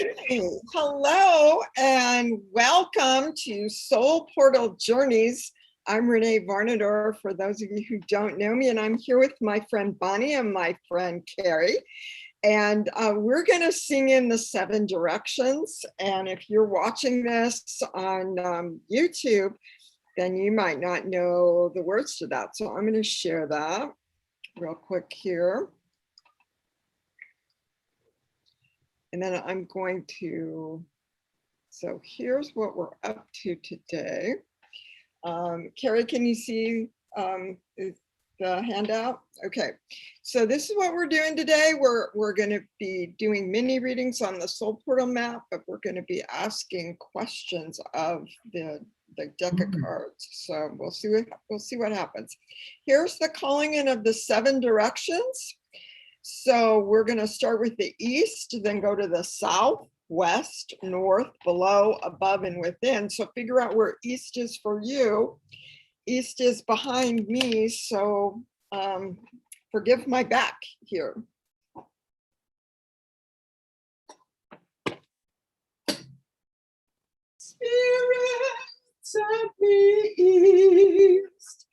Okay, hello and welcome to Soul Portal Journeys. I'm Renee Varnador, for those of you who don't know me, and I'm here with my friend Bonnie and my friend Carrie. And we're going to sing in the 7 directions. And if you're watching this on YouTube, then you might not know the words to that. So I'm going to share that real quick here. And then I'm going to, so here's what we're up to today. Carrie, can you see the handout? Okay, so this is what we're doing today. We're going to be doing mini readings on the Soul Portal map, but we're going to be asking questions of the deck of cards. So we'll see what happens. Here's the calling in of the 7 directions. So we're going to start with the east, then go to the south, west, north, below, above, and within. So figure out where east is for you. East is behind me, so forgive my back here. Spirits of the east,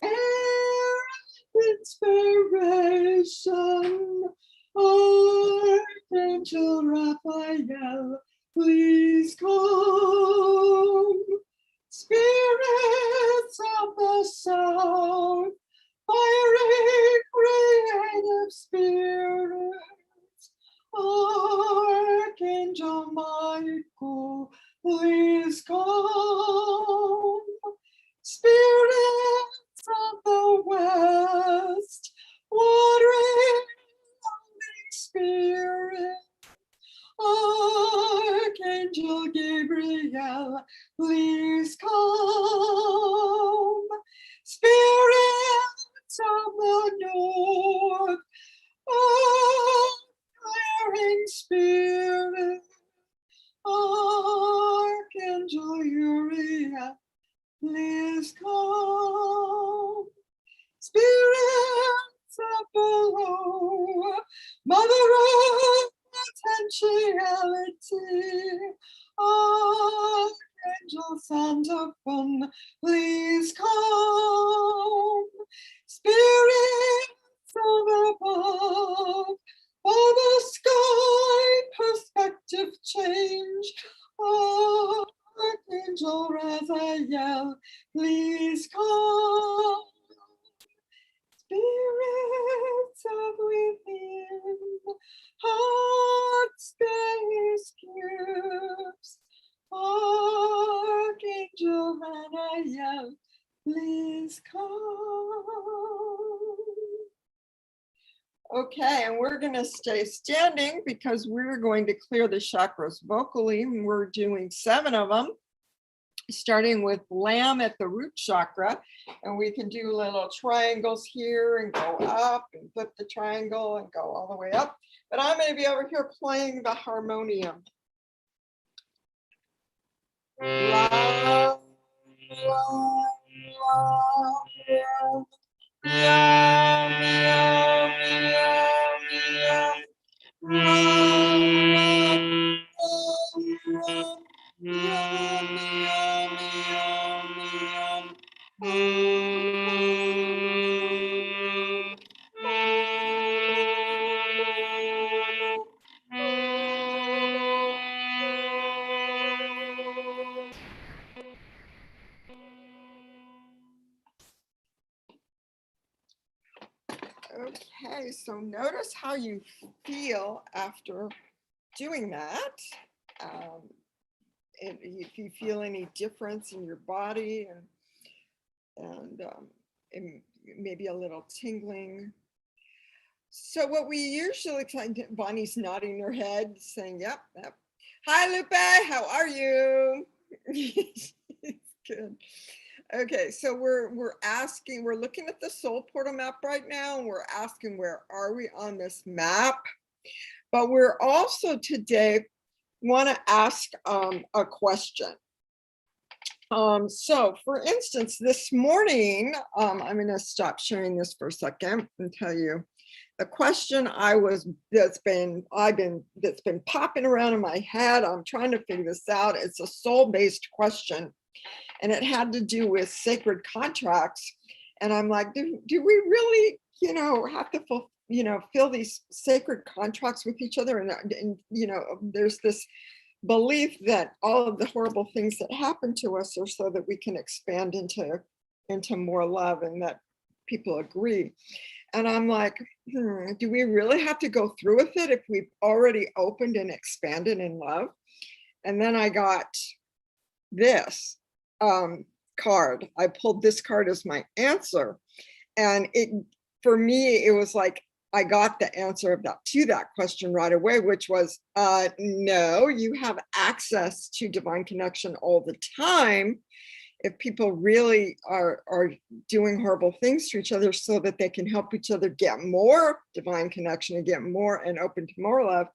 air inspiration, Archangel Raphael, please come. Spirits of the south, fiery creative spirits, Archangel Michael, please come. Spirits of the west, watering spirit, Archangel Gabriel, please come. Spirits of the north, fiery spirit, Archangel Uriel, please come. Spirits of below, Mother of potentiality, Archangel Santa Fun, please come. Spirits of above, for the sky perspective change, Archangel Raphael, please come. Spirits of within, heart space cubes, Archangel Raphael, please come. Okay, and we're going to stay standing because we're going to clear the chakras vocally. And we're doing 7 of them, starting with Lamb at the root chakra. And we can do little triangles here and go up and flip the triangle and go all the way up. But I'm going to be over here playing the harmonium. La, la, la, Okay, so notice how you feel after doing that. If you feel any difference in your body and maybe a little tingling. So what we usually find, Bonnie's nodding her head saying, yep, yep. Hi, Lupe, how are you? Good. Okay, so we're looking at the Soul Portal map right now, and we're asking, where are we on this map? But we're also today want to ask a question. So for instance, this morning, I'm going to stop sharing this for a second and tell you the question that's been popping around in my head. I'm trying to figure this out. It's a soul-based question, and it had to do with sacred contracts. And I'm like, do we really, have to fill these sacred contracts with each other? And there's this belief that all of the horrible things that happen to us are so that we can expand into more love, and that people agree. And I'm like, do we really have to go through with it if we've already opened and expanded in love? And then I got this card. I pulled this card as my answer. And for me, it was like, I got the answer to that question right away, which was, no, you have access to divine connection all the time. If people really are doing horrible things to each other so that they can help each other get more divine connection and get more and open to more love,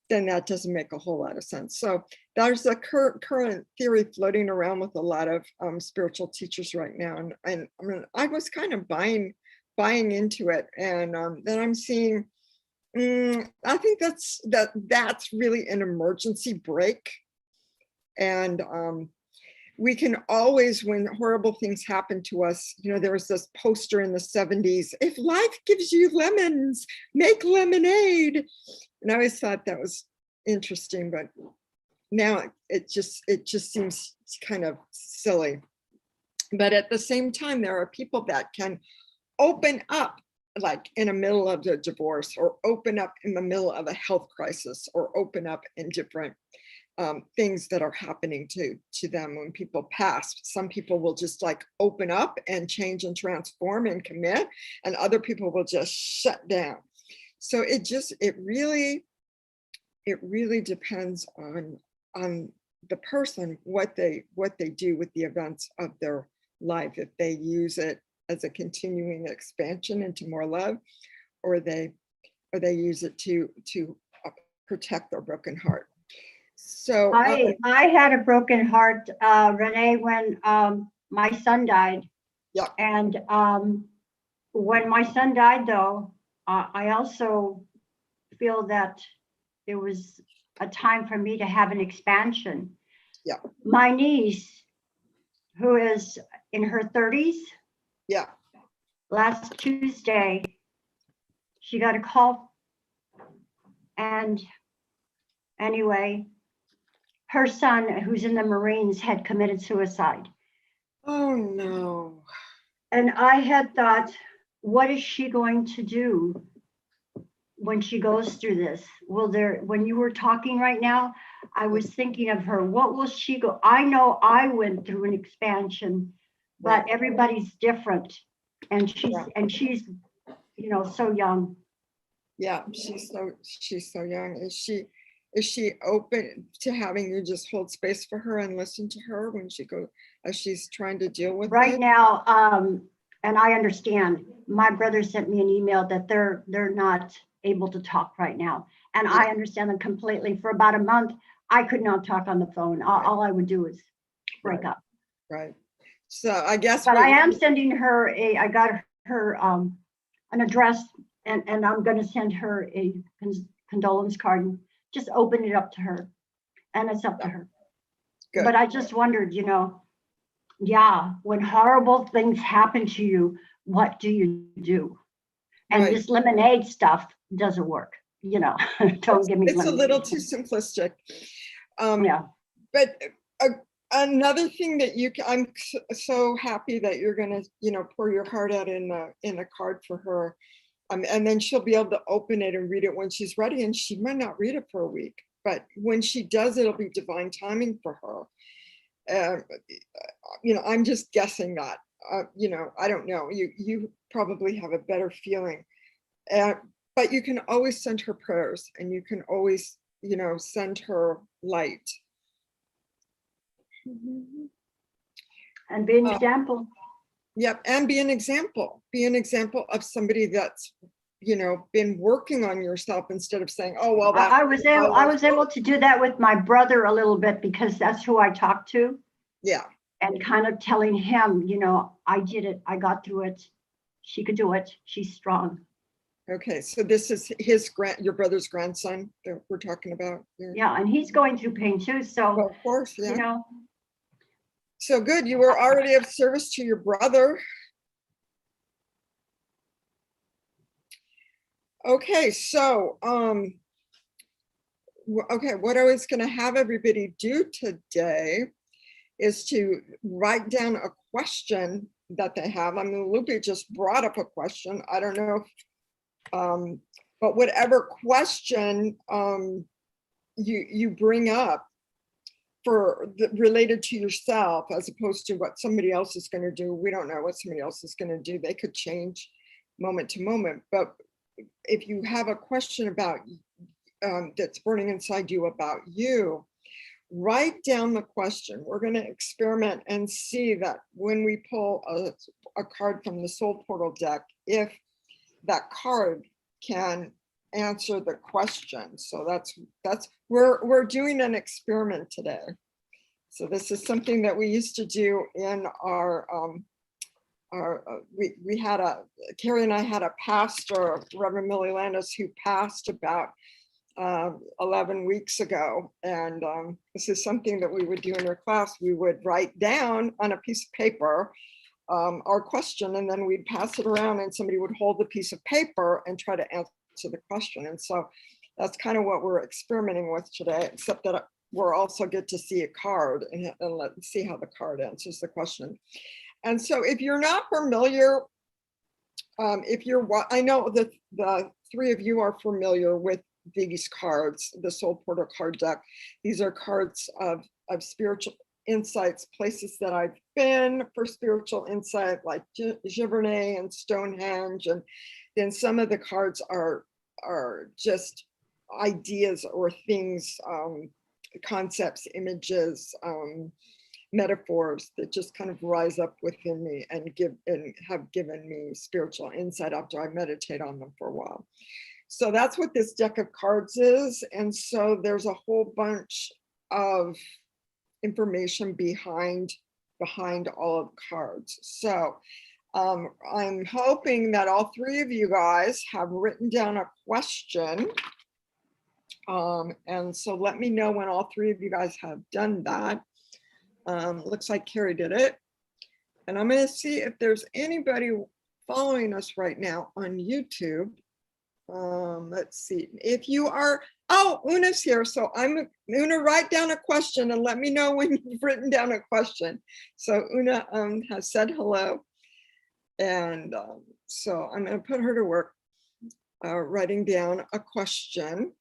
then that doesn't make a whole lot of sense. So there's a current theory floating around with a lot of spiritual teachers right now. And I was kind of buying into it. And then I'm seeing, I think that's really an emergency brake. And we can always, when horrible things happen to us, there was this poster in the 70s, if life gives you lemons, make lemonade. And I always thought that was interesting, but now it just seems kind of silly. But at the same time, there are people that can open up, like in the middle of a divorce, or open up in the middle of a health crisis, or open up in different things that are happening to them when people pass. Some people will just like open up and change and transform and commit, and other people will just shut down. So it really depends on the person, what they do with the events of their life. If they use it as a continuing expansion into more love, or they use it to protect their broken heart. So I had a broken heart, Renee, when my son died. Yeah. And when my son died, though, I also feel that it was a time for me to have an expansion. Yeah. My niece, who is in her 30s, yeah, last Tuesday, she got a call. And anyway, her son, who's in the Marines, had committed suicide. Oh no. And I had thought, what is she going to do when she goes through this? When you were talking right now, I was thinking of her. What will she go? I know I went through an expansion, but everybody's different. And she's so young. Yeah, she's so young. Is she open to having you just hold space for her and listen to her when as she's trying to deal with right it? now? And I understand. My brother sent me an email that they're not able to talk right now, and Yeah. I understand them completely. For about a month, I could not talk on the phone. All I would do is break up. Right. So I guess. But I am sending her I got her an address, and I'm going to send her a condolence card and just open it up to her, and it's up to her. Good. But I just wondered, when horrible things happen to you, what do you do? And Right. this lemonade stuff doesn't work. Don't give me. It's a little too simplistic. Yeah. But another thing that I'm so happy that you're gonna, pour your heart out in a card for her, and then she'll be able to open it and read it when she's ready. And she might not read it for a week, but when she does, it'll be divine timing for her. I'm just guessing that. I don't know. You probably have a better feeling. But you can always send her prayers, and you can always, send her light. And be an example. Yep, and be an example. Be an example of somebody that's, been working on yourself, instead of saying, "Oh well." I was able to do that with my brother a little bit, because that's who I talk to. Yeah. and kind of telling him, you know, I did it, I got through it. She could do it. She's strong. Okay, so this is his your brother's grandson that we're talking about here? Yeah, and he's going through pain too. So, Well, of course, you yeah. know, So good, you were already of service to your brother. Okay, so, okay, what I was gonna have everybody do today is to write down a question that they have. I mean, Lupe just brought up a question. I don't know if, but whatever question you bring up related to yourself, as opposed to what somebody else is going to do. We don't know what somebody else is going to do. They could change moment to moment. But if you have a question about that's burning inside you about you, write down the question. We're going to experiment and see that when we pull a card from the Soul Portal deck, if that card can answer the question. So we're doing an experiment today. So this is something that we used to do in we had Carrie and I had a pastor, Reverend Millie Landis, who passed about 11 weeks ago. And this is something that we would do in her class. We would write down on a piece of paper our question, and then we'd pass it around and somebody would hold the piece of paper and try to answer the question. And so that's kind of what we're experimenting with today, except that we'll also get to see a card and let's see how the card answers the question. And so if you're not familiar, I know that the three of you are familiar with these cards, the Soul Portal card deck. These are cards of spiritual insights, places that I've been for spiritual insight, like Giverny and Stonehenge. And then some of the cards are just ideas or things, concepts, images, metaphors that just kind of rise up within me and have given me spiritual insight after I meditate on them for a while. So that's what this deck of cards is. And so there's a whole bunch of information behind all of the cards. So I'm hoping that all three of you guys have written down a question. And so let me know when all three of you guys have done that. Looks like Carrie did it. And I'm going to see if there's anybody following us right now on YouTube. Let's see if you are. Oh, Una's here. So Una, write down a question and let me know when you've written down a question. So Una has said hello. And so I'm going to put her to work writing down a question.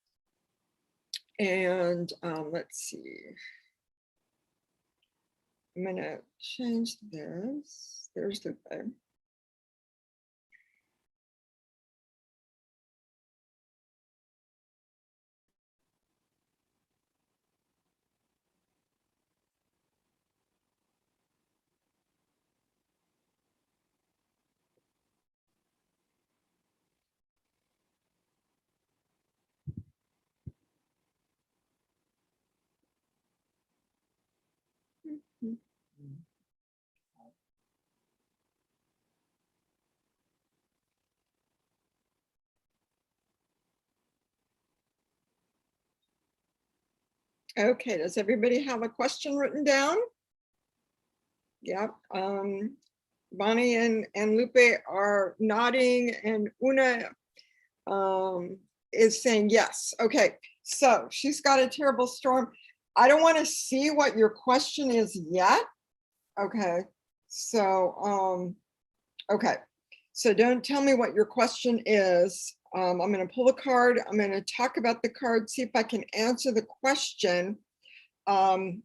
And let's see. I'm going to change this. There's the thing. Okay, does everybody have a question written down? Yep. Bonnie and Lupe are nodding, and Una is saying yes. Okay, so she's got a terrible storm. I don't want to see what your question is yet. Okay, so okay, so don't tell me what your question is. I'm going to pull a card. I'm going to talk about the card, see if I can answer the question, and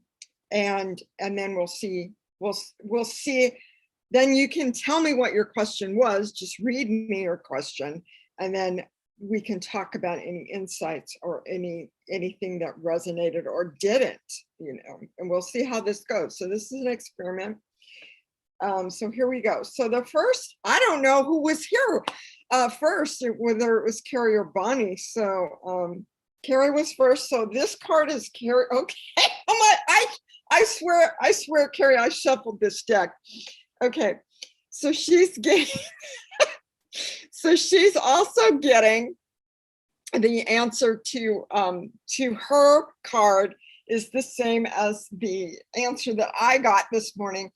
then we'll see. We'll see. Then you can tell me what your question was. Just read me your question, and then we can talk about any insights or anything that resonated or didn't, and we'll see how this goes. So this is an experiment. So here we go. So the first, I don't know who was here first, whether it was Carrie or Bonnie. So Carrie was first. So this card is Carrie. Okay. I swear, Carrie, I shuffled this deck. Okay, so she's getting, so she's also getting the answer to her card is the same as the answer that I got this morning.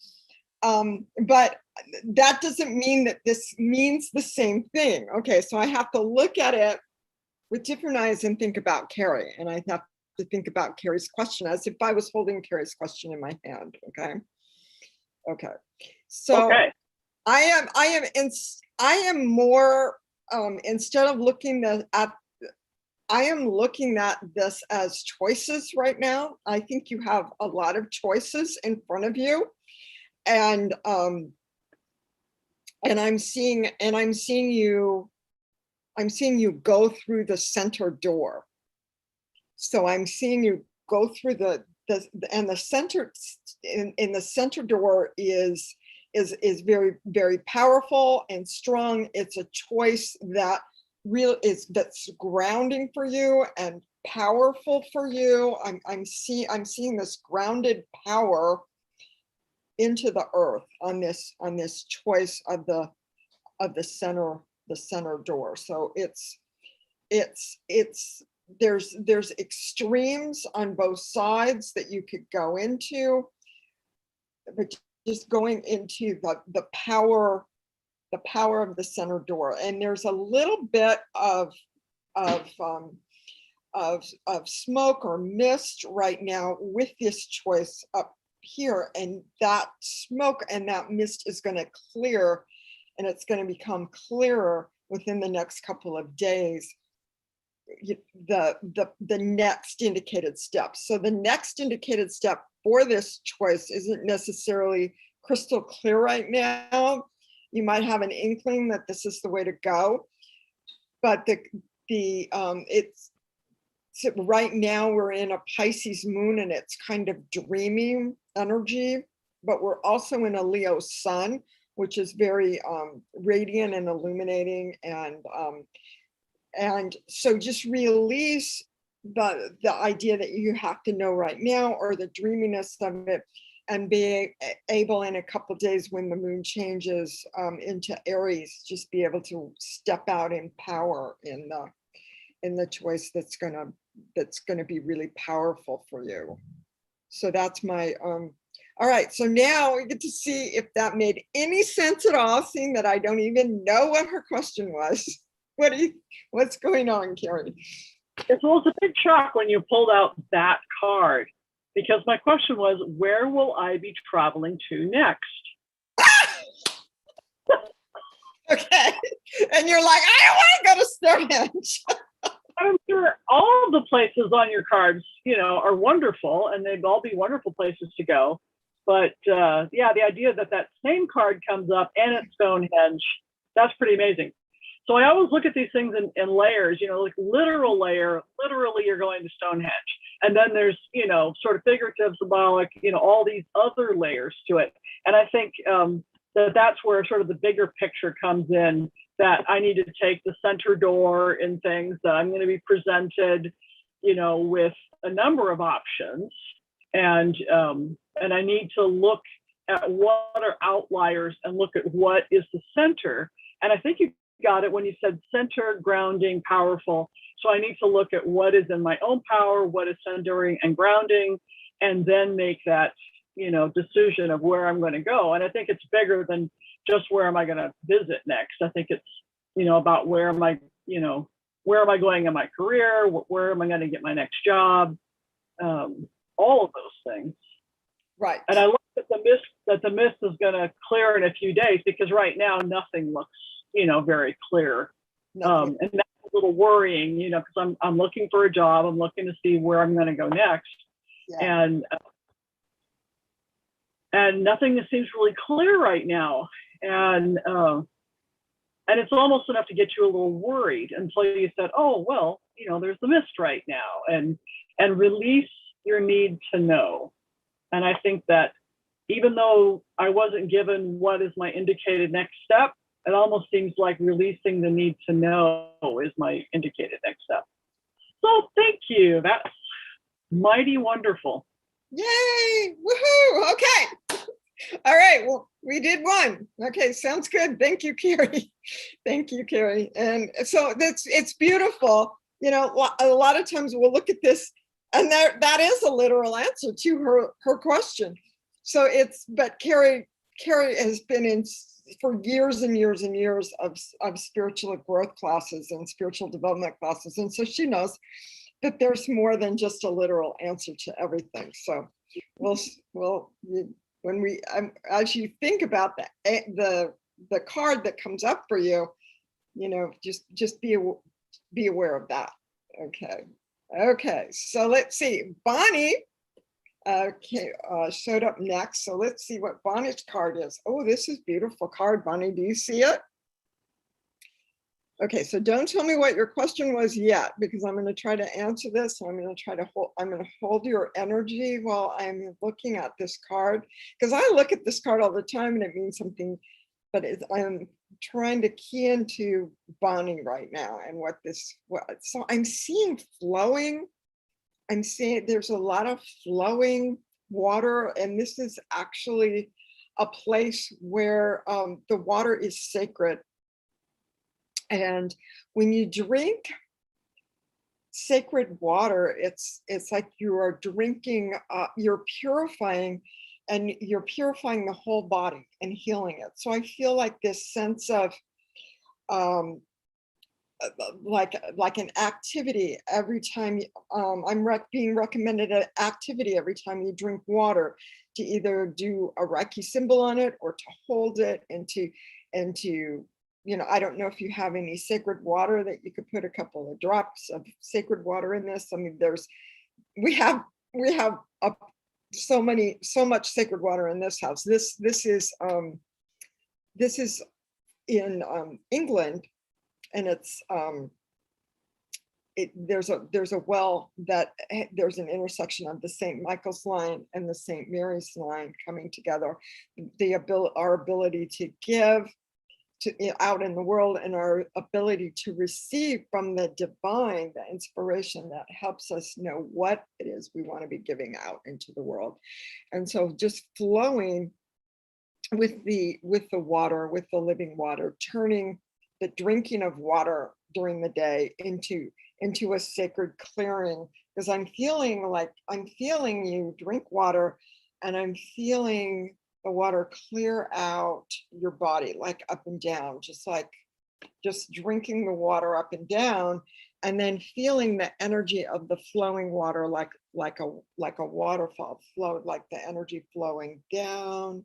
But that doesn't mean that this means the same thing. Okay, so I have to look at it with different eyes and think about Carrie. And I have to think about Carrie's question as if I was holding Carrie's question in my hand. Okay. Okay. So Okay. I am more, instead of looking at, I am looking at this as choices right now. I think you have a lot of choices in front of you. And I'm seeing you go through the center door. So I'm seeing you go through the center, in the center door is very, very powerful and strong. It's a choice that that's grounding for you and powerful for you. I'm seeing this grounded power into the earth on this choice of the center door. So there's extremes on both sides that you could go into, but just going into the power of the center door. And there's a little bit of smoke or mist right now with this choice up here, and that smoke and that mist is going to clear, and it's going to become clearer within the next couple of days. The next indicated step. So the next indicated step for this choice isn't necessarily crystal clear right now. You might have an inkling that this is the way to go, but it's so right now we're in a Pisces moon and it's kind of dreaming energy, but we're also in a Leo sun, which is very radiant and illuminating. And so just release the idea that you have to know right now, or the dreaminess of it, and be able in a couple of days when the moon changes into Aries, just be able to step out in power in the choice that's gonna be really powerful for you. So that's my all right, so now we get to see if that made any sense at all, seeing that I don't even know what her question was. What's going on, Carrie? It was a big shock when you pulled out that card, because my question was, where will I be traveling to next? Okay, and you're like, I don't want to go to Stonehenge. I'm sure all the places on your cards, are wonderful, and they'd all be wonderful places to go. But yeah, the idea that same card comes up and it's Stonehenge, that's pretty amazing. So I always look at these things in layers, like literal layer, literally you're going to Stonehenge. And then there's, sort of figurative, symbolic, all these other layers to it. And I think that's where sort of the bigger picture comes in, that I need to take the center door in things, that I'm going to be presented, with a number of options. And I need to look at what are outliers and look at what is the center. And I think you got it when you said center, grounding, powerful. So I need to look at what is in my own power, what is centering and grounding, and then make that, decision of where I'm going to go. And I think it's bigger than just where am I going to visit next. I think it's, about where am I going in my career? Where am I going to get my next job? All of those things. Right. And I look at the mist is going to clear in a few days, because right now nothing looks, very clear. And that's a little worrying, because I'm looking for a job. I'm looking to see where I'm going to go next. Yeah. And nothing seems really clear right now. And it's almost enough to get you a little worried until you said, oh, well, there's the mist right now, and release your need to know. And I think that even though I wasn't given what is my indicated next step, it almost seems like releasing the need to know is my indicated next step. So thank you. That's mighty wonderful. Yay, woohoo, okay. All right, well, we did one. Okay, sounds good. Thank you, Carrie. Thank you, Carrie. And so it's beautiful. You know, a lot of times we'll look at this and that is a literal answer to her question. So but Carrie has been in for years and years and years of spiritual growth classes and spiritual development classes. And so she knows that there's more than just a literal answer to everything. So when we, as you think about the card that comes up for you, you know, just be aware of that. Okay, so let's see, Bonnie showed up next. So let's see what Bonnie's card is. Oh, this is beautiful card, Bonnie. Do you see it? Okay, so don't tell me what your question was yet, because I'm going to try to answer this. I'm going to hold your energy while I'm looking at this card, because I look at this card all the time and it means something, but I'm trying to key into Bonnie right now and so I'm seeing flowing. I'm seeing there's a lot of flowing water, and this is actually a place where the water is sacred. And when you drink sacred water, it's like you are drinking, you're purifying, and you're purifying the whole body and healing it. So I feel like this sense of like an activity every time I'm being recommended an activity every time you drink water, to either do a Reiki symbol on it or to hold it and to you know, I don't know if you have any sacred water that you could put a couple of drops of sacred water in this. I mean, we have so much sacred water in this house. This is in England, and it's there's a well that there's an intersection of the St. Michael's line and the St. Mary's line coming together. Our ability to give out in the world, and our ability to receive from the divine, the inspiration that helps us know what it is we want to be giving out into the world. And so just flowing with the water, with the living water, turning the drinking of water during the day into a sacred clearing, because I'm feeling you drink water, and I'm feeling the water clear out your body, like up and down, just drinking the water up and down, and then feeling the energy of the flowing water like a waterfall flow, like the energy flowing down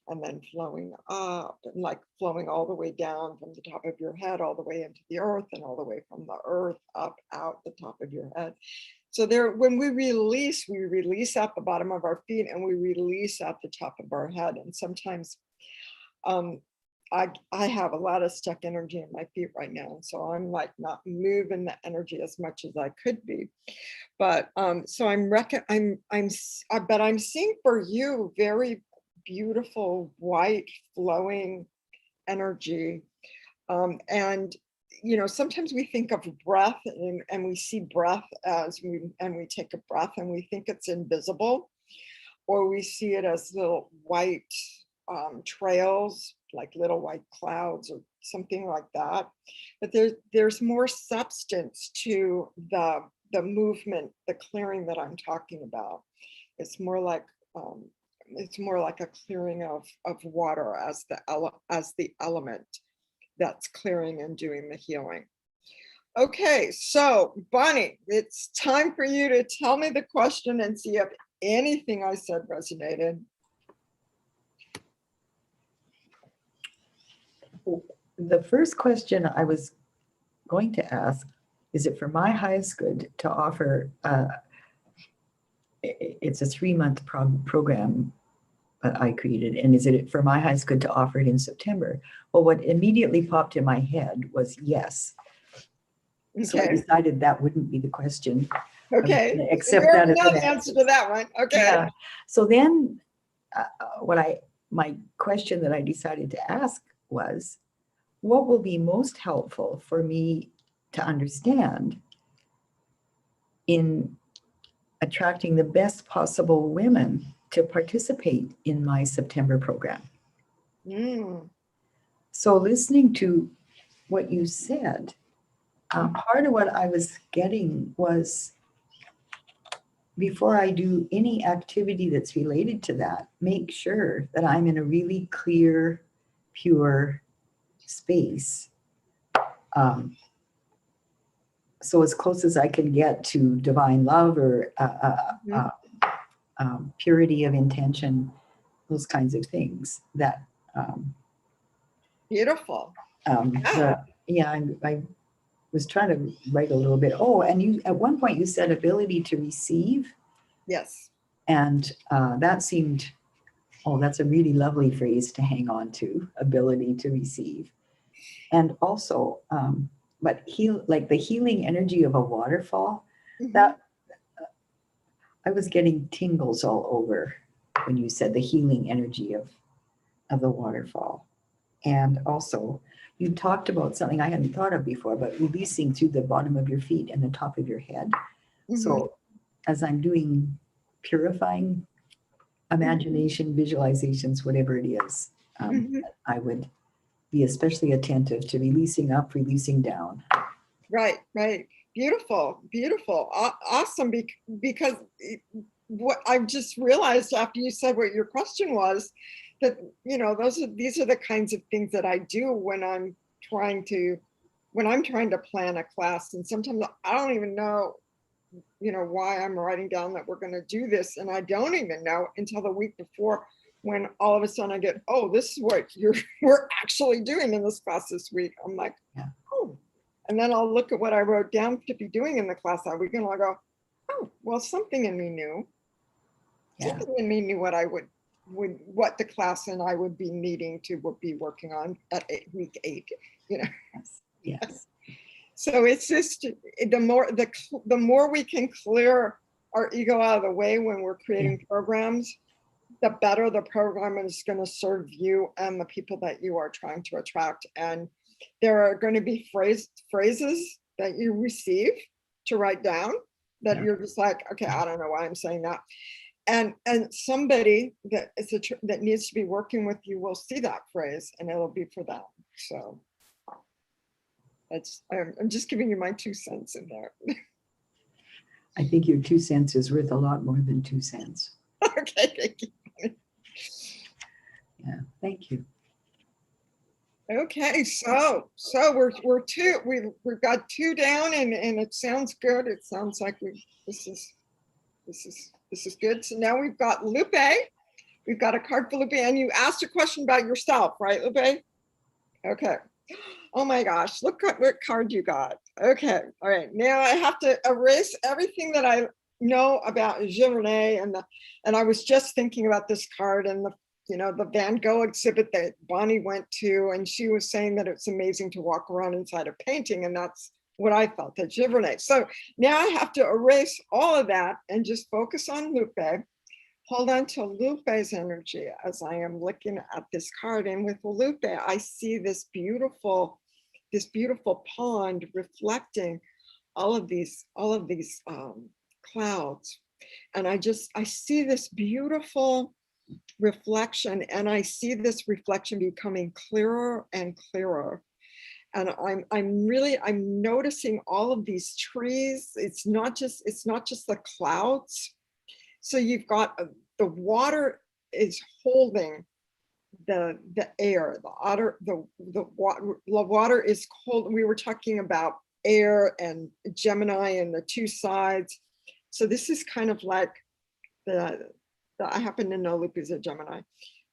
and then flowing up, and like flowing all the way down from the top of your head all the way into the earth, and all the way from the earth up out the top of your head. So when we release at the bottom of our feet, and we release at the top of our head. And sometimes I have a lot of stuck energy in my feet right now. And so I'm like not moving the energy as much as I could be. But so I'm seeing for you very beautiful, white, flowing energy. And you know, sometimes we think of breath and we see breath we take a breath and we think it's invisible, or we see it as little white trails, like little white clouds or something like that. But there's more substance to the movement, the clearing that I'm talking about. It's more like a clearing of water as the element that's clearing and doing the healing. Okay, so Bonnie, it's time for you to tell me the question and see if anything I said resonated. The first question I was going to ask, is it for my highest good to offer, it's a 3-month program I created, and is it for my highest good to offer it in September? Well, what immediately popped in my head was yes. Okay. So I decided that wouldn't be the question. Okay. Accept so that as no an answer to that one. Okay. Yeah. So then my question that I decided to ask was, what will be most helpful for me to understand in attracting the best possible women to participate in my September program. Mm, So listening to what you said, part of what I was getting was, before I do any activity that's related to that, make sure that I'm in a really clear, pure space. So as close as I can get to divine love or purity of intention, those kinds of things that, beautiful. I was trying to write a little bit. Oh, and you, at one point you said ability to receive. Yes. And that seemed, oh, that's a really lovely phrase to hang on to, ability to receive. And also, but like the healing energy of a waterfall, Mhm. that I was getting tingles all over when you said the healing energy of the waterfall. And also, you talked about something I hadn't thought of before, but releasing through the bottom of your feet and the top of your head. Mhm. So as I'm doing purifying imagination, visualizations, whatever it is, Mhm. I would be especially attentive to releasing up, releasing down. Right, right. Beautiful, beautiful. Awesome. Because what I've just realized after you said what your question was, that, these are the kinds of things that I do when I'm trying to plan a class. And sometimes I don't even know, why I'm writing down that we're going to do this. And I don't even know until the week before, when all of a sudden I get, oh, this is what we're actually doing in this class this week. I'm like, Yeah. oh. And then I'll look at what I wrote down to be doing in the class that week, and I'll go, oh, well, something in me knew. Yeah. Something in me knew what I would what the class and I would be needing to be working on at week 8. Yes. Yes. So it's just the more we can clear our ego out of the way when we're creating programs, the better the program is going to serve you and the people that you are trying to attract. And there are going to be phrases that you receive to write down that Yeah. you're just like, okay, I don't know why I'm saying that. And somebody that that needs to be working with you will see that phrase, and it'll be for them. So I'm just giving you my 2 cents in there. I think your 2 cents is worth a lot more than 2 cents. Okay, thank you. Yeah, thank you. Okay, so we've got 2 down, and it sounds good. It sounds like this is good. So now we've got Lupe. We've got a card for Lupe, and you asked a question about yourself, right, Lupe? Okay. Oh my gosh, look at what card you got. Okay, all right. Now I have to erase everything that I know about Giverny, and I was just thinking about this card and the Van Gogh exhibit that Bonnie went to, and she was saying that it's amazing to walk around inside a painting, and that's what I felt at Giverny. So now I have to erase all of that and just focus on Lupe. Hold on to Lupe's energy as I am looking at this card. And with Lupe, I see this beautiful pond reflecting all of these clouds. And I see this beautiful reflection, and I see this reflection becoming clearer and clearer. And I'm noticing all of these trees. It's not just the clouds. So you've got the water is holding the air. The water is cold. We were talking about air and Gemini and the 2 sides. So this is kind of like I happen to know Lupe is a Gemini,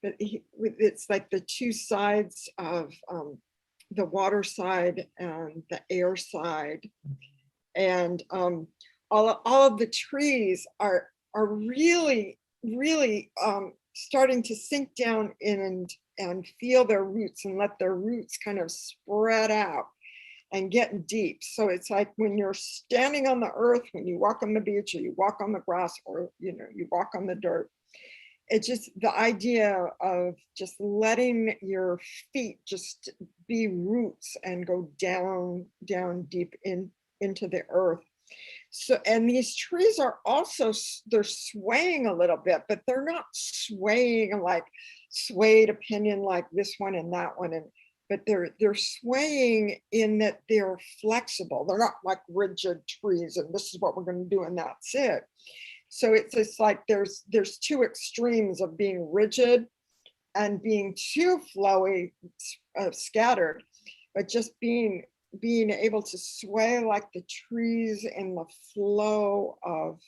but it's like the 2 sides of the water side and the air side, and all of the trees are really starting to sink down in and feel their roots and let their roots kind of spread out and get deep. So it's like when you're standing on the earth, when you walk on the beach or you walk on the grass, or you walk on the dirt, it's just the idea of just letting your feet just be roots and go down deep into the earth. So, and these trees are also, they're swaying a little bit, but they're not swaying like swayed opinion like this one and that one. But they're swaying in that they're flexible. They're not like rigid trees and this is what we're going to do and that's it. So it's just like there's two extremes of being rigid and being too flowy, scattered, but just being able to sway like the trees in the flow of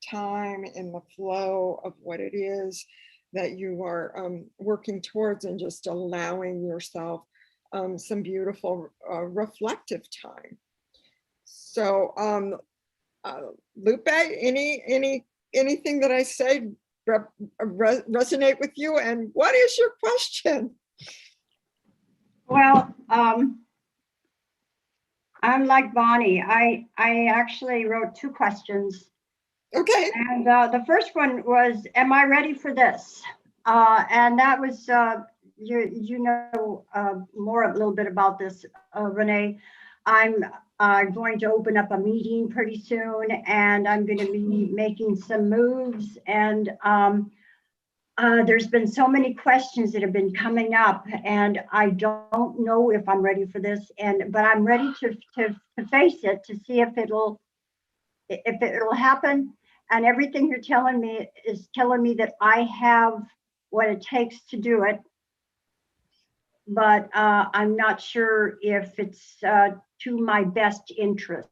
time, in the flow of what it is that you are working towards, and just allowing yourself some beautiful reflective time. So Lupe, anything that I say resonate with you, and what is your question? Well, I'm like Bonnie. I actually wrote 2 questions. Okay. And the first one was, am I ready for this? And that was, you know more a little bit about this, Renee. I'm going to open up a meeting pretty soon, and I'm going to be making some moves. And there's been so many questions that have been coming up, and I don't know if I'm ready for this. But I'm ready to face it, to see if it'll happen. And everything you're telling me is telling me that I have what it takes to do it. But I'm not sure if it's to my best interest.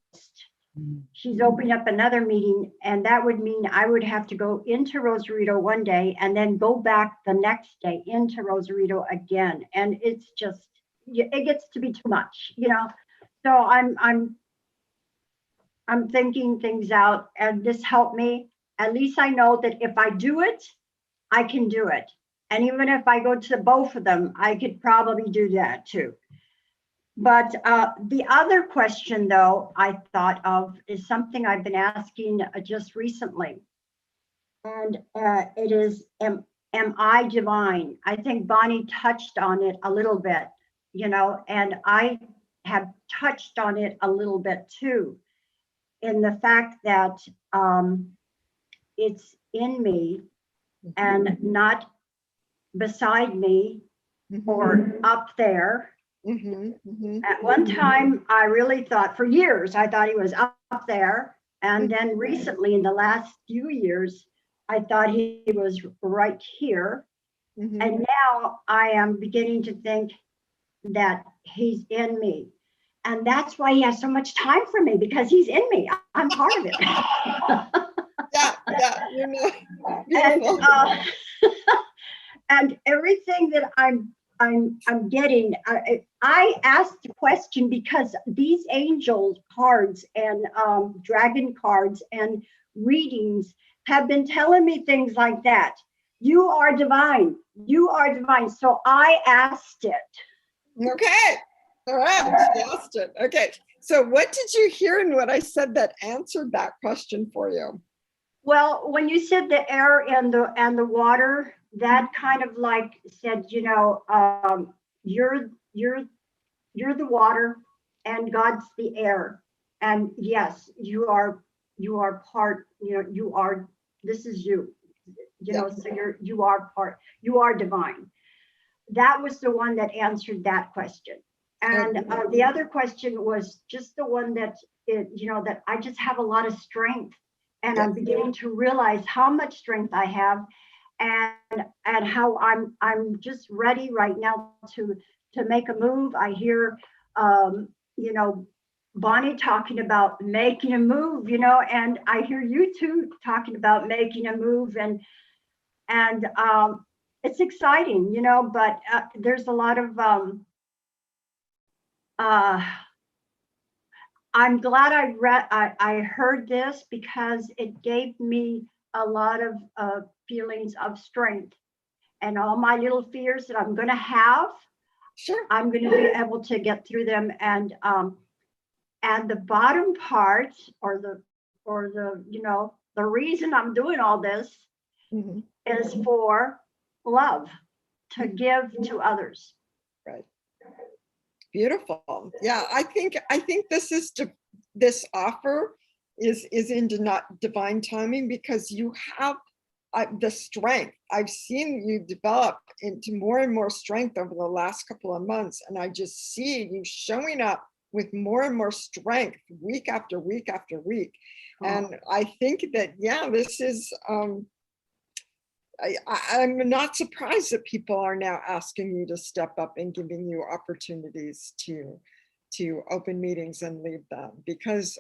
She's opening up another meeting, and that would mean I would have to go into Rosarito one day and then go back the next day into Rosarito again. And it's just, it gets to be too much, you know? So I'm thinking things out, and this helped me. At least I know that if I do it, I can do it. And even if I go to both of them, I could probably do that too. But the other question, though, I thought of is something I've been asking just recently. And it is, am I divine? I think Bonnie touched on it a little bit, you know, and I have touched on it a little bit too, in the fact that it's in me and not beside me or up there. At one time, I really thought, for years, I thought he was up there. And then recently, in the last few years, I thought he was right here. And now I am beginning to think that he's in me. And that's why he has so much time for me, because he's in me. I'm part of it. Yeah, you know, beautiful. And everything that I'm getting, I asked the question because these angel cards and dragon cards and readings have been telling me things like that. You are divine. You are divine. So I asked it. Okay. All right. She asked it. Okay. So what did you hear in what I said that answered that question for you? Well, when you said the air and the water, that kind of like said, you know, you're the water and God's the air. And yes, you are part, you know, you are, this is you, you know, so you are part, you are divine. That was the one that answered that question. And the other question was just the one that, you know, that I just have a lot of strength. And I'm beginning to realize how much strength I have, and how I'm just ready right now to make a move. I hear, you know, Bonnie talking about making a move, you know, and I hear you two talking about making a move, and it's exciting, you know. But there's a lot of I'm glad I heard this, because it gave me a lot of feelings of strength, and all my little fears that I'm going to have. Sure. I'm going to be able to get through them. And the bottom part, or the you know, the reason I'm doing all this is for love, to give to others. Right. Beautiful. Yeah, I think this offer is in divine timing, because you have the strength. I've seen you develop into more and more strength over the last couple of months, and I just see you showing up with more and more strength week after week after week. And I think that, yeah, this is, I'm not surprised that people are now asking you to step up and giving you opportunities to open meetings and lead them, because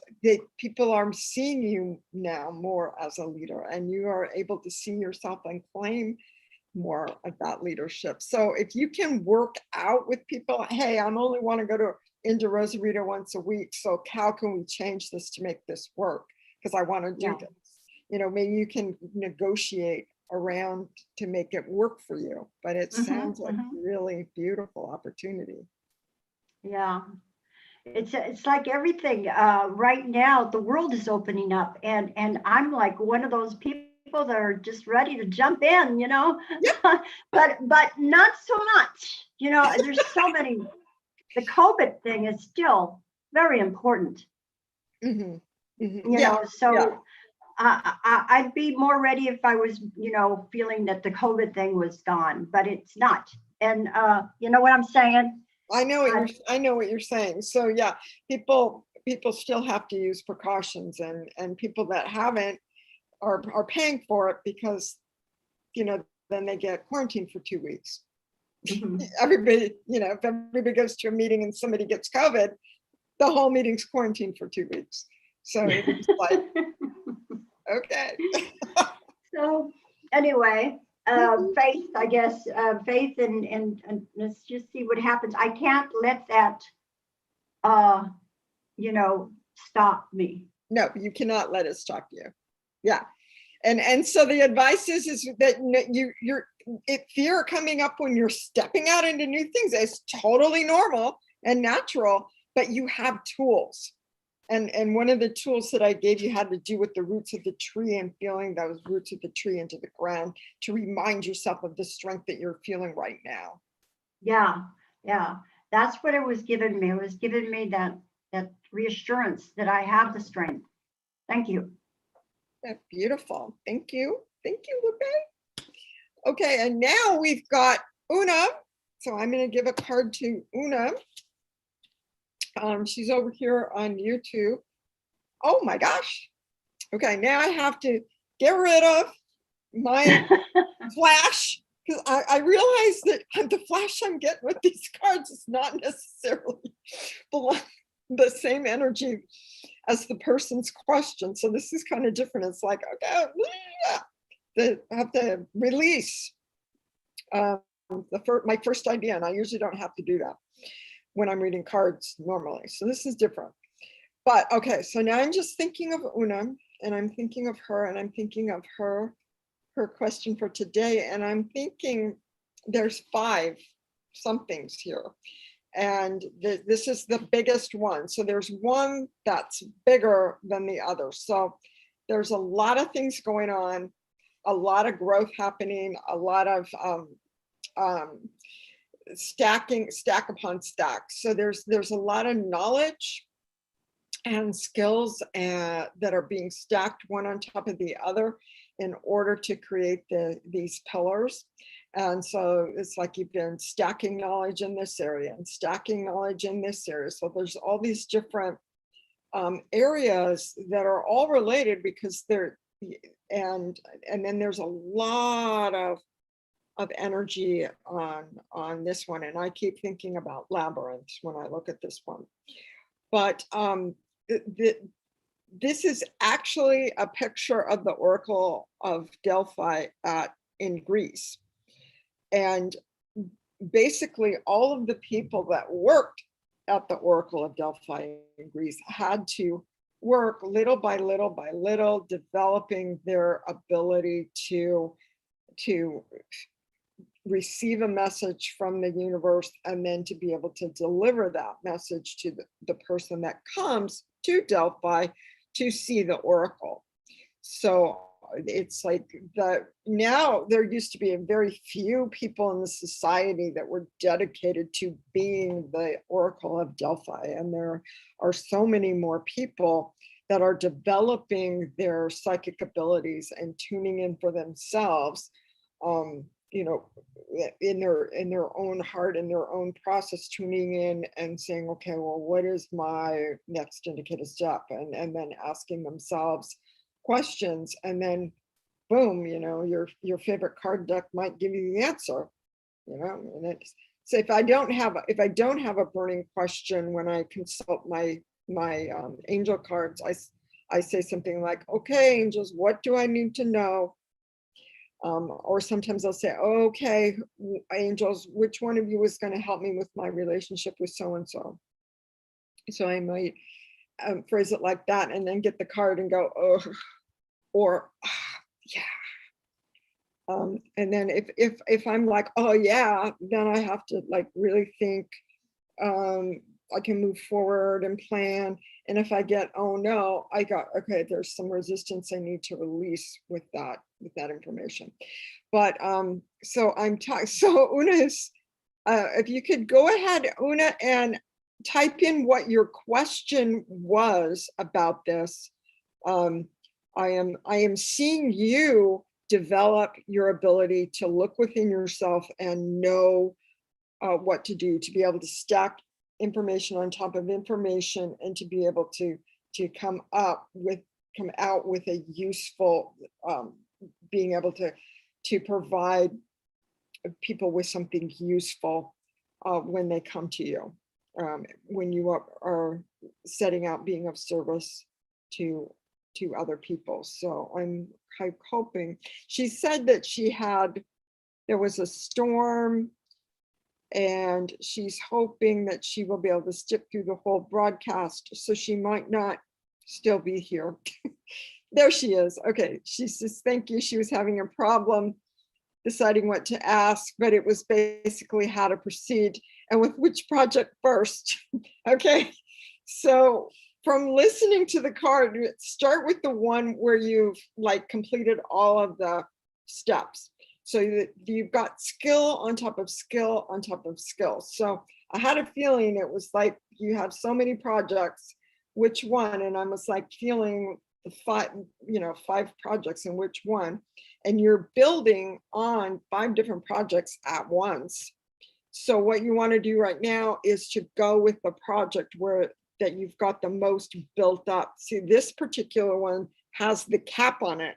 people are seeing you now more as a leader, and you are able to see yourself and claim more of that leadership. So if you can work out with people, hey, I'm only want to go into Rosarito once a week, so how can we change this to make this work? Because I want to do Yeah. this. You know, maybe you can negotiate around to make it work for you, but it sounds like a really beautiful opportunity. Yeah. It's like everything, right now, the world is opening up, and I'm like one of those people that are just ready to jump in, you know, but not so much, you know, there's so many, the COVID thing is still very important, Mhm, mhm. you Yeah, know, so yeah. I'd be more ready if I was, you know, feeling that the COVID thing was gone, but it's not. And you know what I'm saying? I know what you're saying. So yeah, people still have to use precautions, and people that haven't are paying for it, because, you know, then they get quarantined for 2 weeks. Mhm. Everybody, you know, if everybody goes to a meeting and somebody gets COVID, the whole meeting's quarantined for 2 weeks. So it's like, okay. So anyway, faith, I guess, faith, and let's just see what happens. I can't let that, uh, you know, stop me. No, you cannot let it stop you. Yeah. And so the advice is that fear coming up when you're stepping out into new things is totally normal and natural, but you have tools. And one of the tools that I gave you had to do with the roots of the tree, and feeling those roots of the tree into the ground to remind yourself of the strength that you're feeling right now. Yeah, yeah. That's what it was giving me. It was giving me that reassurance that I have the strength. Thank you. Yeah, beautiful. Thank you. Thank you, Lupe. Okay, and now we've got Una. So I'm going to give a card to Una. She's over here on YouTube. Oh my gosh. Okay, now I have to get rid of my flash, because I realize that the flash I'm getting with these cards is not necessarily the same energy as the person's question. So this is kind of different. It's like, okay, I have to release my first idea, and I usually don't have to do that when I'm reading cards normally. So this is different. But okay, so now I'm just thinking of Una, and I'm thinking of her, and I'm thinking of her question for today, and I'm thinking there's 5 somethings here, and this is the biggest one. So there's one that's bigger than the other. So there's a lot of things going on, a lot of growth happening, a lot of stack upon stack. So there's a lot of knowledge and skills that are being stacked one on top of the other in order to create these pillars. And so it's like you've been stacking knowledge in this area and stacking knowledge in this area. So there's all these different areas that are all related, because they're, and then there's a lot of energy on this one. And I keep thinking about Labyrinth when I look at this one. But this is actually a picture of the Oracle of Delphi in Greece. And basically all of the people that worked at the Oracle of Delphi in Greece had to work little by little by little, developing their ability to receive a message from the universe, and then to be able to deliver that message to the person that comes to Delphi to see the Oracle. So it's like now there used to be a very few people in the society that were dedicated to being the Oracle of Delphi, and there are so many more people that are developing their psychic abilities and tuning in for themselves, you know, in their own heart, in their own process, tuning in and saying, okay, well, what is my next indicated step? And then asking themselves questions, and then boom, you know, your favorite card deck might give you the answer, you know. And it's, so if I don't have a burning question when I consult my angel cards, I say something like, okay, angels, what do I need to know? Or sometimes I'll say, okay, angels, which one of you is going to help me with my relationship with so and so? So I might phrase it like that, and then get the card and go, oh, or yeah. And then if I'm like, oh yeah, then I have to like really think, I can move forward and plan. And if I get, oh no, okay, there's some resistance I need to release with that information. But so so Una is, if you could go ahead, Una, and type in what your question was about this. I am seeing you develop your ability to look within yourself and know what to do, to be able to stack information on top of information, and to be able to come out with a useful, being able to provide people with something useful when they come to you, when you are setting out being of service to other people. So I'm hoping, she said that there was a storm, and she's hoping that she will be able to stick through the whole broadcast, so she might not still be here. There she is. Okay, she says, thank you. She was having a problem deciding what to ask, but it was basically how to proceed and with which project first. Okay, so from listening to the card, start with the one where you've like completed all of the steps. So you've got skill on top of skill on top of skill. So I had a feeling it was like you have so many projects, which one? And I was like feeling the five projects and which one? And you're building on 5 different projects at once. So what you want to do right now is to go with the project that you've got the most built up. See, this particular one has the cap on it.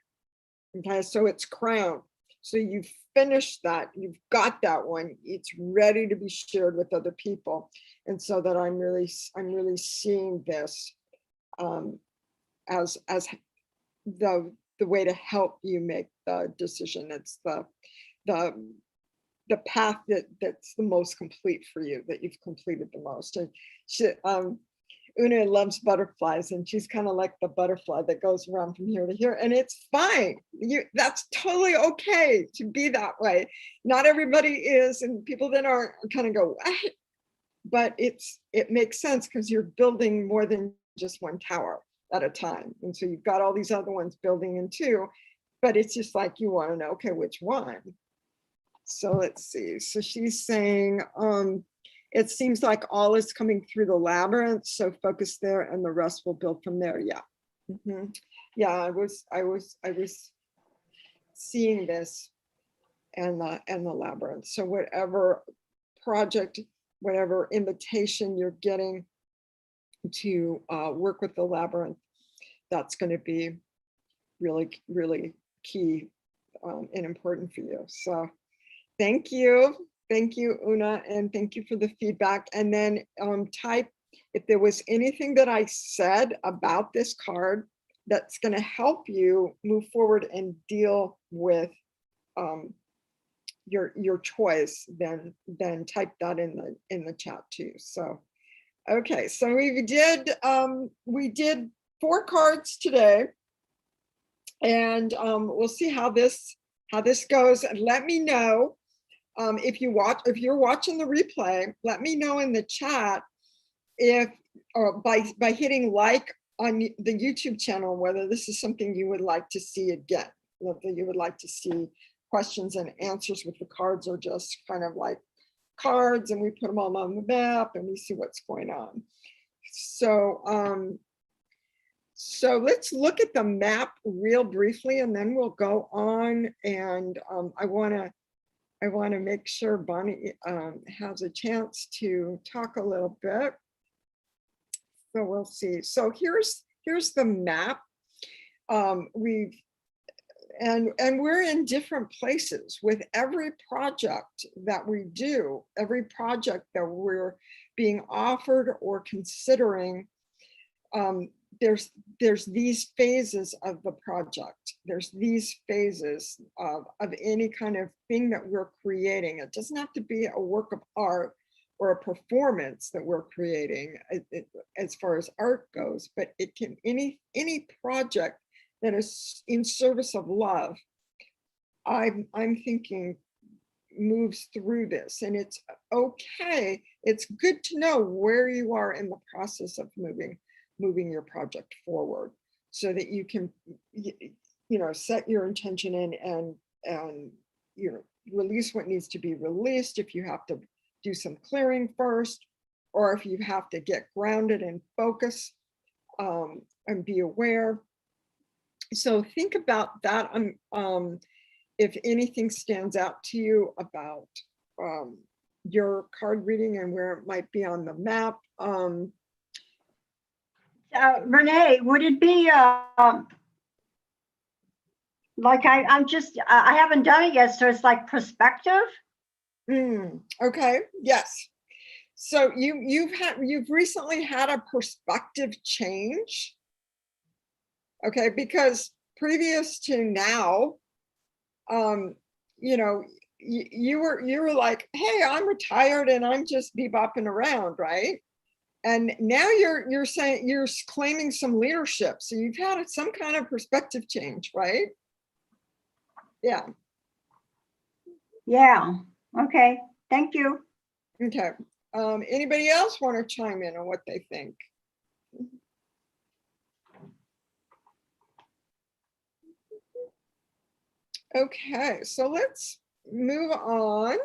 Okay, so it's crowned. So you've finished that, you've got that one, it's ready to be shared with other people. And so that I'm really seeing this as the way to help you make the decision. It's the path that's the most complete for you, that you've completed the most. And Una loves butterflies, and she's kind of like the butterfly that goes around from here to here, and it's fine. That's totally okay to be that way. Not everybody is, and people that aren't kind of go, what? But it makes sense because you're building more than just one tower at a time, and so you've got all these other ones building in too. But it's just like you want to know, okay, which one? So let's see. So she's saying, it seems like all is coming through the labyrinth, so focus there and the rest will build from there. Yeah. Yeah, I was seeing this and the labyrinth. So whatever project, whatever invitation you're getting to work with the labyrinth, that's going to be really, really key and important for you. So thank you. Thank you, Una, and thank you for the feedback. And then type if there was anything that I said about this card that's going to help you move forward and deal with your choice, then type that in the chat too. So okay, so we did 4 cards today, and we'll see how this goes. And let me know. If you're watching the replay, let me know in the chat or by hitting like on the YouTube channel, whether this is something you would like to see again, whether you would like to see questions and answers with the cards, or just kind of like cards and we put them all on the map and we see what's going on. So So let's look at the map real briefly, and then we'll go on. And I want to make sure Bonnie has a chance to talk a little bit. So we'll see. So here's the map. We're in different places with every project that we do, every project that we're being offered or considering. There's these phases of the project. There's these phases of any kind of thing that we're creating. It doesn't have to be a work of art or a performance that we're creating as far as art goes, but it can any project that is in service of love. I'm thinking moves through this, and it's okay. It's good to know where you are in the process of moving your project forward, so that you can set your intention in and release what needs to be released if you have to do some clearing first, or if you have to get grounded and focus and be aware. So think about that. If anything stands out to you about your card reading and where it might be on the map. Renee, would it be like I haven't done it yet, so it's like perspective? Okay, yes. So you've recently had a perspective change. Okay, because previous to now, you were like, hey, I'm retired and I'm just bebopping around, right? And now you're saying, you're claiming some leadership. So you've had some kind of perspective change, right? Yeah. Yeah. Okay. Thank you. Okay. Anybody else want to chime in on what they think? Okay, so let's move on.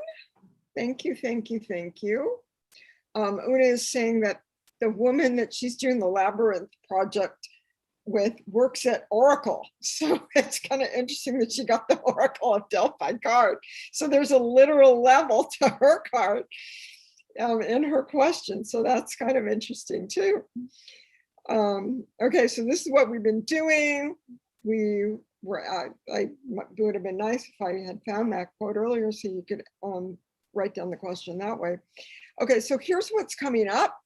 Thank you, thank you, thank you. Una is saying that the woman that she's doing the labyrinth project with works at Oracle. So it's kind of interesting that she got the Oracle of Delphi card. So there's a literal level to her card in her question. So that's kind of interesting too. Okay, so this is what we've been doing. It would have been nice if I had found that quote earlier so you could write down the question that way. Okay, so here's what's coming up.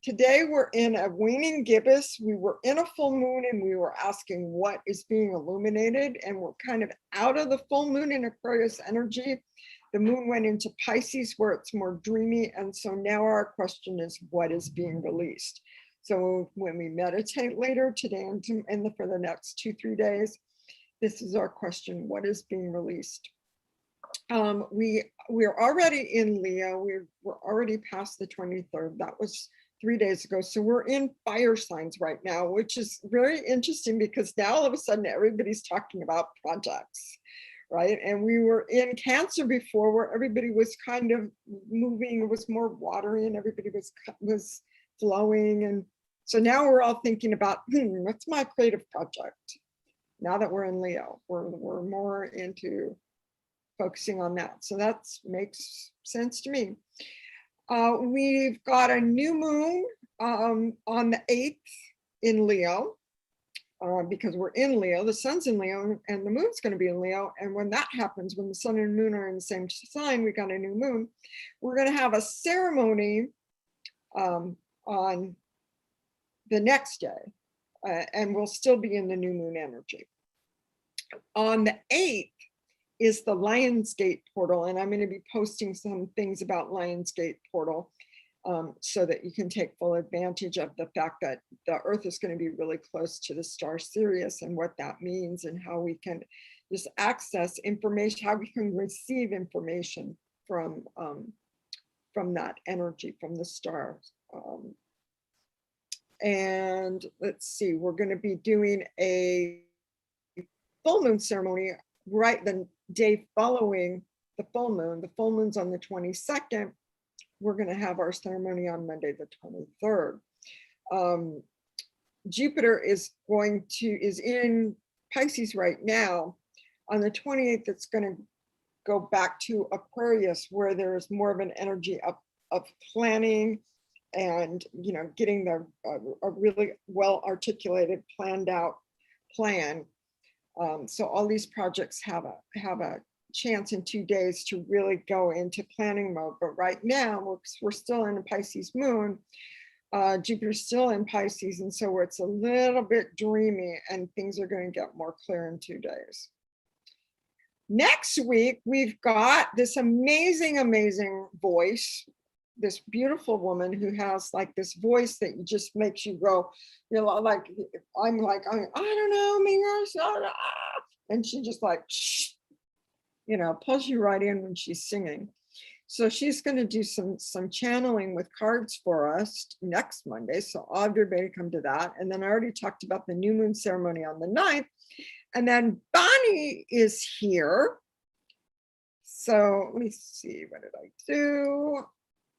Today we're in a waning gibbous. We were in a full moon and we were asking what is being illuminated, and we're kind of out of the full moon in Aquarius energy. The moon went into Pisces where it's more dreamy, and so now our question is what is being released. So when we meditate later today and for the next 2-3 days, this is our question: what is being released? We're already in Leo. We're already past the 23rd. That was 3 days ago. So we're in fire signs right now, which is very interesting because now all of a sudden everybody's talking about projects, right? And we were in Cancer before where everybody was kind of moving. It was more watery and everybody was flowing. And so now we're all thinking about, what's my creative project? Now that we're in Leo, we're more into focusing on that. So that makes sense to me. We've got a new moon on the 8th in Leo because we're in Leo. The sun's in Leo and the moon's going to be in Leo. And when that happens, when the sun and moon are in the same sign, we got a new moon. We're going to have a ceremony on the next day, and we'll still be in the new moon energy. On the 8th is the Lionsgate portal, and I'm going to be posting some things about Lionsgate portal so that you can take full advantage of the fact that the Earth is going to be really close to the star Sirius and what that means and how we can just access information, how we can receive information from that energy, from the stars. And let's see, we're going to be doing a full moon ceremony right the day following the full moon. The full moon's on the 22nd. We're going to have our ceremony on Monday, the 23rd. Jupiter is in Pisces right now. On the 28th, it's going to go back to Aquarius, where there's more of an energy of planning and, you know, getting a really well articulated, planned out plan. So all these projects have a chance in 2 days to really go into planning mode. But right now, we're still in a Pisces moon. Jupiter's still in Pisces, and so it's a little bit dreamy, and things are going to get more clear in 2 days. Next week, we've got this amazing, amazing voice, this beautiful woman who has like this voice that just makes you go, you know, like, I don't know, Minnesota. And she just like, shh, you know, pulls you right in when she's singing. So she's going to do some channeling with cards for us next Monday. So everybody come to that. And then I already talked about the new moon ceremony on the 9th. And then Bonnie is here. So let me see, what did I do?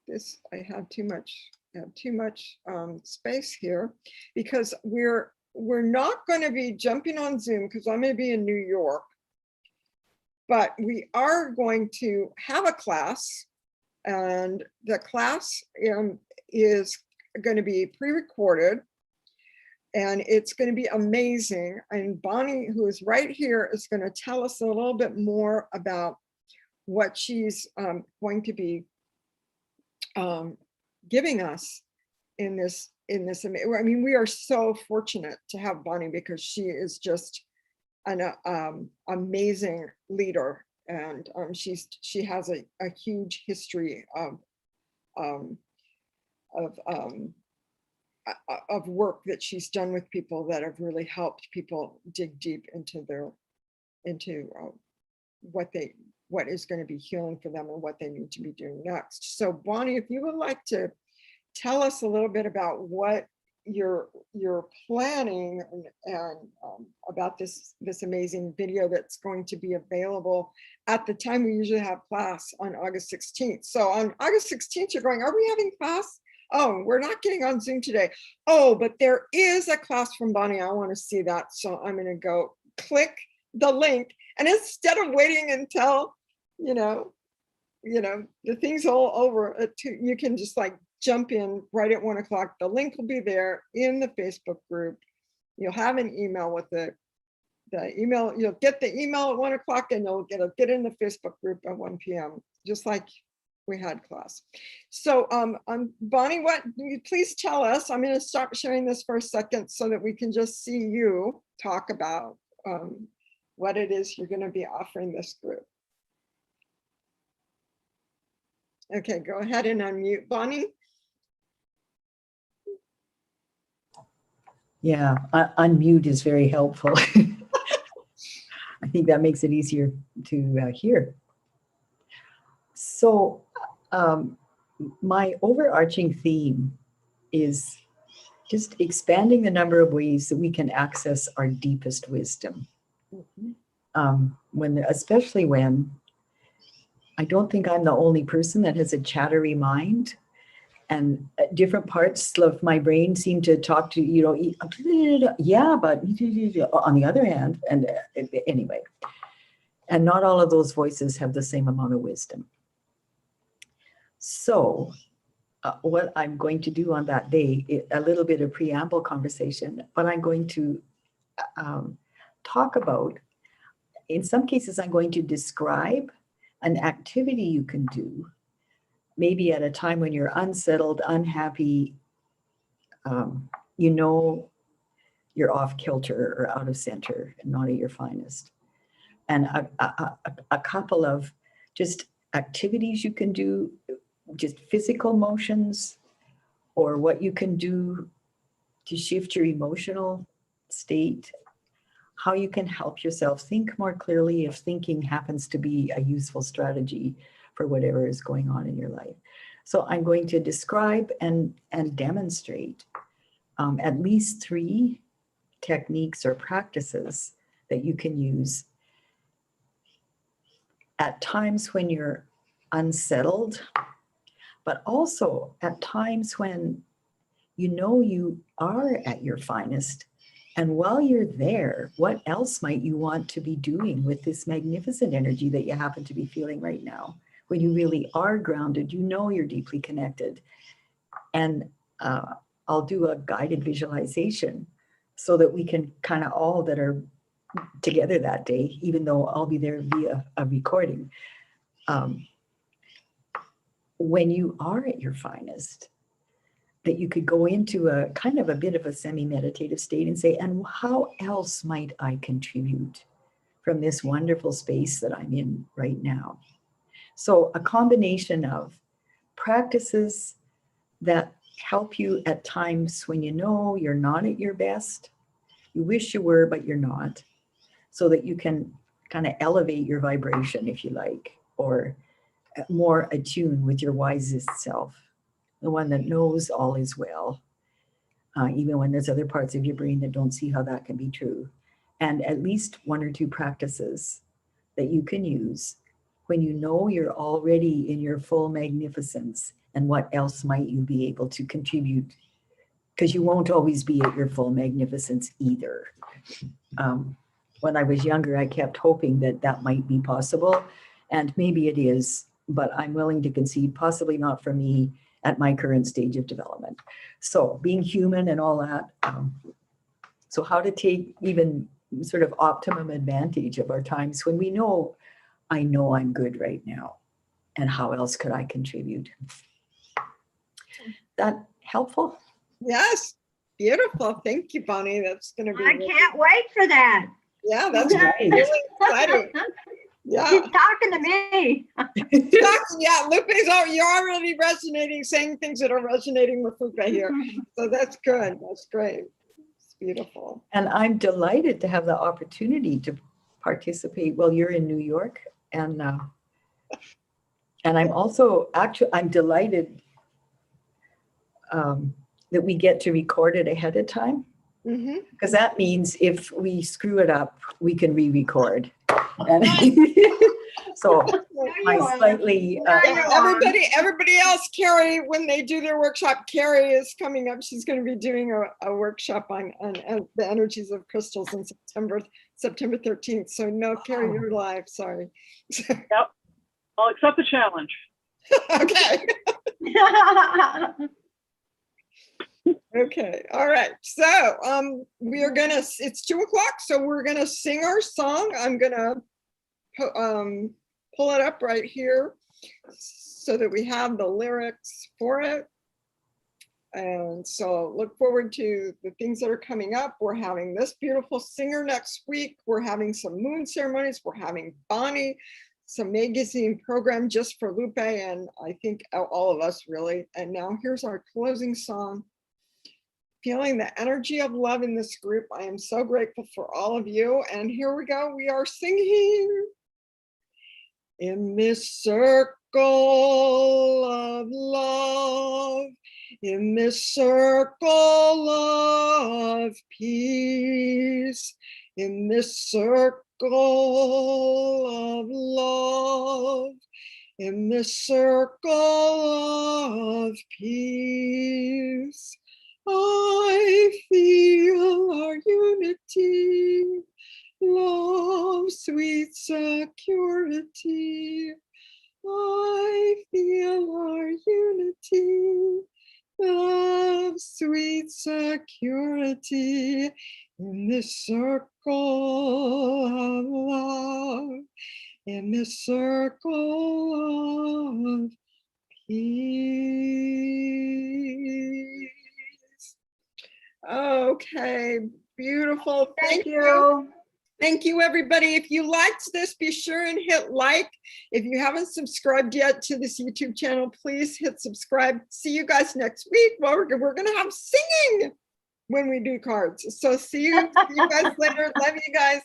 This, I have too much space here, because we're not going to be jumping on Zoom because I'm going to be in New York. But we are going to have a class, and the class is going to be pre-recorded, and it's going to be amazing. And Bonnie, who is right here, is going to tell us a little bit more about what she's going to be giving us in this. I mean, we are so fortunate to have Bonnie, because she is just an amazing leader, and she has a huge history of work that she's done with people that have really helped people dig deep into what is going to be healing for them and what they need to be doing next. So Bonnie, if you would like to tell us a little bit about what you're planning, and about this amazing video that's going to be available at the time we usually have class on August 16th. So on August 16th, you're going, are we having class? Oh, we're not getting on Zoom today. Oh, but there is a class from Bonnie. I want to see that. So I'm going to go click the link, and instead of waiting until, you know, the thing's all over, you can just like jump in right at 1 o'clock. The link will be there in the Facebook group. You'll have an email with it. The email, you'll get the email at 1 o'clock, and you'll get in the Facebook group at 1 p.m. just like we had class. So Bonnie, what you please tell us? I'm going to stop sharing this for a second so that we can just see you talk about what it is you're going to be offering this group. Okay, go ahead and unmute, Bonnie. Yeah, unmute is very helpful. I think that makes it easier to hear. So my overarching theme is just expanding the number of ways that we can access our deepest wisdom. Especially when I don't think I'm the only person that has a chattery mind, and different parts of my brain seem to talk to, you know, yeah, but on the other hand, and anyway, and not all of those voices have the same amount of wisdom. So what I'm going to do on that day, a little bit of preamble conversation, but I'm going to talk about, in some cases, I'm going to describe an activity you can do, maybe at a time when you're unsettled, unhappy, you know, you're off kilter or out of center and not at your finest. And a couple of just activities you can do, just physical motions, or what you can do to shift your emotional state, how you can help yourself think more clearly if thinking happens to be a useful strategy for whatever is going on in your life. So I'm going to describe and demonstrate at least 3 techniques or practices that you can use at times when you're unsettled, but also at times when you know you are at your finest. And while you're there, what else might you want to be doing with this magnificent energy that you happen to be feeling right now? When you really are grounded, you know you're deeply connected. And I'll do a guided visualization so that we can kind of all that are together that day, even though I'll be there via a recording. When you are at your finest, that you could go into a kind of a bit of a semi-meditative state and say, and how else might I contribute from this wonderful space that I'm in right now? So a combination of practices that help you at times when you know you're not at your best, you wish you were, but you're not, so that you can kind of elevate your vibration, if you like, or more attuned with your wisest self, the one that knows all is well, even when there's other parts of your brain that don't see how that can be true. And at least one or two practices that you can use when you know you're already in your full magnificence, and what else might you be able to contribute, because you won't always be at your full magnificence either. When I was younger, I kept hoping that that might be possible, and maybe it is, but I'm willing to concede possibly not for me at my current stage of development. So being human and all that. So how to take even sort of optimum advantage of our times when we know, I know I'm good right now, and how else could I contribute? That helpful? Yes, beautiful. Thank you, Bonnie. That's going to be. I can't wait for that. Yeah, that's Right. really exciting. Yeah. She's talking to me. Yeah, Lupe's you're already resonating, saying things that are resonating with Lupe here. So that's good. That's great. It's beautiful. And I'm delighted to have the opportunity to participate while you're in New York. And I'm also I'm delighted that we get to record it ahead of time, because that means if we screw it up, we can re-record. And so I slightly everybody else, Carrie, when they do their workshop, Carrie is coming up. She's going to be doing a workshop on the energies of crystals in September 13th. So no, Carrie, you're live. Sorry. Yep. I'll accept the challenge. Okay. Okay. All right. So we are gonna. It's 2:00, so we're gonna sing our song. I'm gonna pull it up right here so that we have the lyrics for it. And so look forward to the things that are coming up. We're having this beautiful singer next week. We're having some moon ceremonies. We're having Bonnie, some magazine program just for Lupe, and I think all of us really. And now here's our closing song. Feeling the energy of love in this group. I am so grateful for all of you. And here we go. We are singing. In this circle of love, in this circle of peace, in this circle of love, in this circle of peace, I feel our unity, love, sweet security. I feel our unity, love, sweet security in this circle of love, in this circle of peace. Okay, beautiful. Thank you. Thank you, everybody. If you liked this, be sure and hit like. If you haven't subscribed yet to this YouTube channel, please hit subscribe. See you guys next week. Well, we're going to have singing when we do cards. So see you guys later. Love you guys.